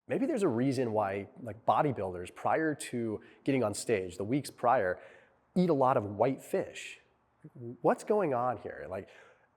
maybe there's a reason why like bodybuilders prior to getting on stage, the weeks prior, eat a lot of white fish. What's going on here? Like,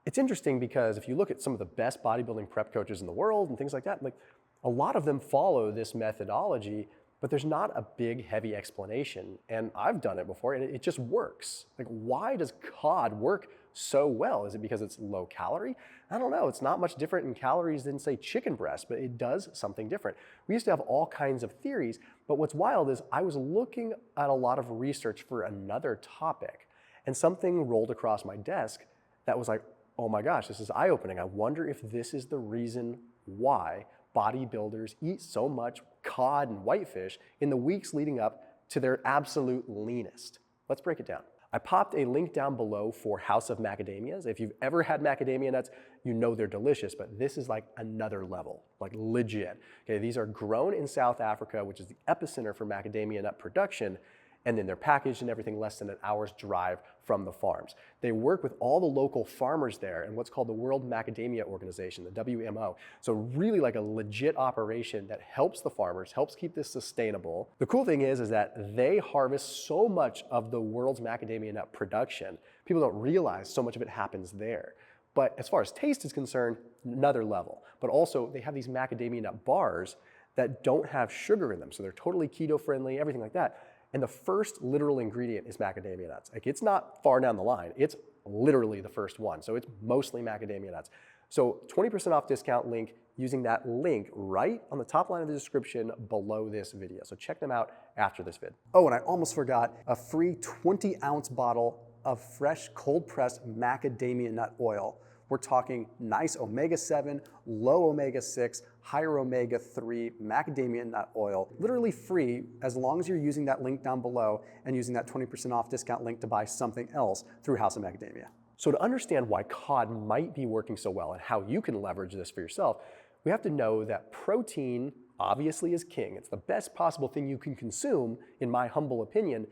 it's interesting because if you look at some of the best bodybuilding prep coaches in the world and things like that, like a lot of them follow this methodology, but there's not a big, heavy explanation. And I've done it before and it just works. Like, why does cod work so well? Is it because it's low calorie? I don't know. It's not much different in calories than, say, chicken breast, but it does something different. We used to have all kinds of theories, but what's wild is I was looking at a lot of research for another topic, and something rolled across my desk that was like, oh my gosh, this is eye-opening. I wonder if this is the reason why bodybuilders eat so much cod and whitefish in the weeks leading up to their absolute leanest. Let's break it down. I popped a link down below for House of Macadamias. If you've ever had macadamia nuts, you know they're delicious, but this is like another level, like legit. Okay, these are grown in South Africa, which is the epicenter for macadamia nut production, and then they're packaged and everything less than an hour's drive from the farms. They work with all the local farmers there and what's called the World Macadamia Organization, the WMO. So really like a legit operation that helps the farmers, helps keep this sustainable. The cool thing is that they harvest so much of the world's macadamia nut production. People don't realize so much of it happens there. But as far as taste is concerned, another level. But also they have these macadamia nut bars that don't have sugar in them. So they're totally keto friendly, everything like that. And the first literal ingredient is macadamia nuts. Like, it's not far down the line. It's literally the first one. So it's mostly macadamia nuts. So 20% off discount link using that link right on the top line of the description below this video. So check them out after this vid. Oh, and I almost forgot a free 20-ounce bottle of fresh cold pressed macadamia nut oil. We're talking nice omega-7, low omega-6, higher omega-3 macadamia nut oil. Literally free as long as you're using that link down below and using that 20% off discount link to buy something else through House of Macadamia. So to understand why cod might be working so well and how you can leverage this for yourself, we have to know that protein obviously is king. It's the best possible thing you can consume, in my humble opinion,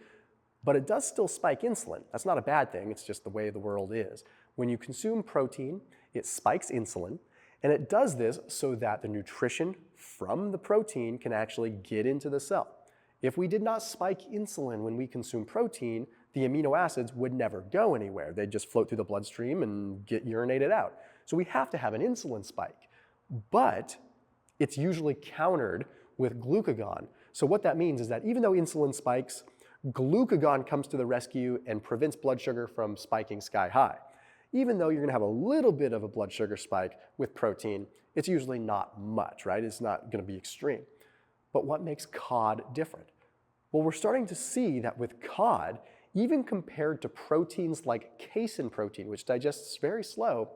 but it does still spike insulin. That's not a bad thing, it's just the way the world is. When you consume protein, it spikes insulin, and it does this so that the nutrition from the protein can actually get into the cell. If we did not spike insulin when we consume protein, the amino acids would never go anywhere. They'd just float through the bloodstream and get urinated out. So we have to have an insulin spike, but it's usually countered with glucagon. So what that means is that even though insulin spikes, glucagon comes to the rescue and prevents blood sugar from spiking sky high. Even though you're gonna have a little bit of a blood sugar spike with protein, it's usually not much, right? It's not gonna be extreme. But what makes cod different? Well, we're starting to see that with cod, even compared to proteins like casein protein, which digests very slow,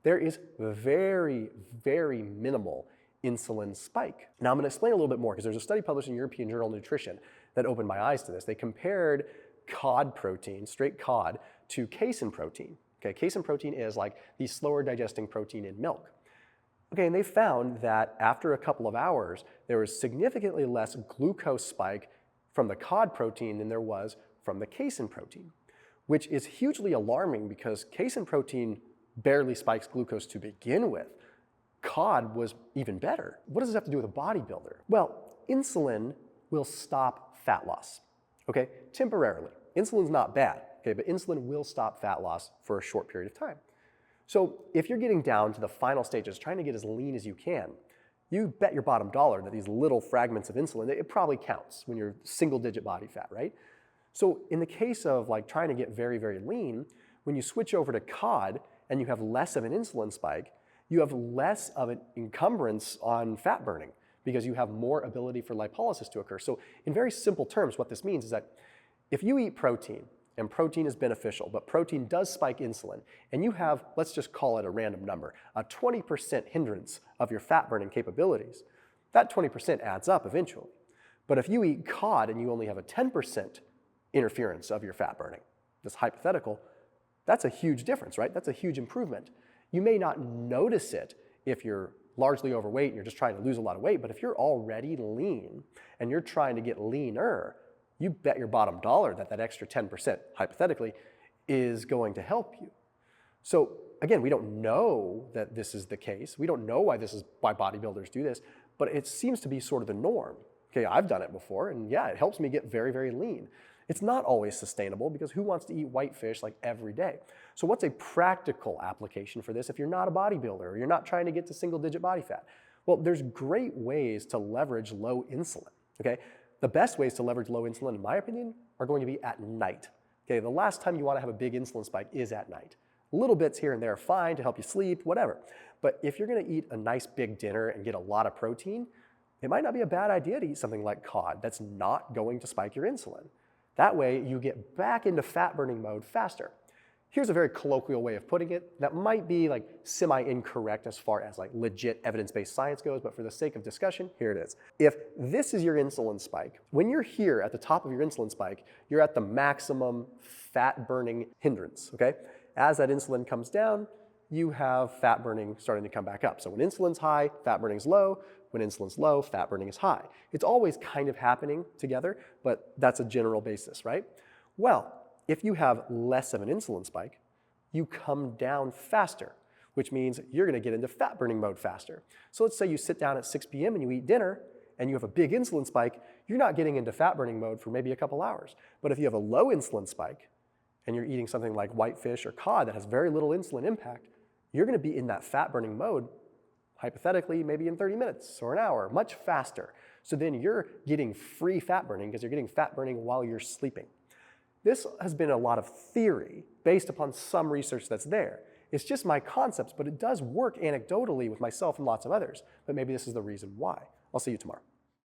there is very, very minimal insulin spike. Now I'm gonna explain a little bit more because there's a study published in European Journal of Nutrition that opened my eyes to this. They compared cod protein, straight cod, to casein protein. Okay, casein protein is like the slower digesting protein in milk. Okay, and they found that after a couple of hours, there was significantly less glucose spike from the cod protein than there was from the casein protein, which is hugely alarming because casein protein barely spikes glucose to begin with. Cod was even better. What does this have to do with a bodybuilder? Well, insulin will stop fat loss, okay, temporarily. Insulin's not bad. Okay, but insulin will stop fat loss for a short period of time. So if you're getting down to the final stages, trying to get as lean as you can, you bet your bottom dollar that these little fragments of insulin, it probably counts when you're single-digit body fat, right? So in the case of like trying to get very, very lean, when you switch over to cod and you have less of an insulin spike, you have less of an encumbrance on fat burning because you have more ability for lipolysis to occur. So in very simple terms, what this means is that if you eat protein, and protein is beneficial, but protein does spike insulin, and you have, let's just call it a random number, a 20% hindrance of your fat burning capabilities, that 20% adds up eventually. But if you eat cod and you only have a 10% interference of your fat burning, this hypothetical, that's a huge difference, right? That's a huge improvement. You may not notice it if you're largely overweight and you're just trying to lose a lot of weight, but if you're already lean and you're trying to get leaner, you bet your bottom dollar that that extra 10%, hypothetically, is going to help you. So again, we don't know that this is the case. We don't know why this is why bodybuilders do this, but it seems to be sort of the norm. Okay, I've done it before, and yeah, it helps me get very, very lean. It's not always sustainable because who wants to eat white fish like every day? So what's a practical application for this if you're not a bodybuilder or you're not trying to get to single-digit body fat? Well, there's great ways to leverage low insulin, okay? The best ways to leverage low insulin, in my opinion, are going to be at night. Okay, the last time you want to have a big insulin spike is at night. Little bits here and there are fine to help you sleep, whatever. But if you're going to eat a nice big dinner and get a lot of protein, it might not be a bad idea to eat something like cod that's not going to spike your insulin. That way, you get back into fat-burning mode faster. Here's a very colloquial way of putting it that might be like semi-incorrect as far as like legit evidence-based science goes, but for the sake of discussion, here it is. If this is your insulin spike, when you're here at the top of your insulin spike, you're at the maximum fat-burning hindrance, okay? As that insulin comes down, you have fat burning starting to come back up. So when insulin's high, fat burning is low. When insulin's low, fat burning is high. It's always kind of happening together, but that's a general basis, right? Well, if you have less of an insulin spike, you come down faster, which means you're gonna get into fat burning mode faster. So let's say you sit down at 6 p.m. and you eat dinner and you have a big insulin spike, you're not getting into fat burning mode for maybe a couple hours. But if you have a low insulin spike and you're eating something like white fish or cod that has very little insulin impact, you're gonna be in that fat burning mode hypothetically, maybe in 30 minutes or an hour, much faster. So then you're getting free fat burning because you're getting fat burning while you're sleeping. This has been a lot of theory based upon some research that's there. It's just my concepts, but it does work anecdotally with myself and lots of others. But maybe this is the reason why. I'll see you tomorrow.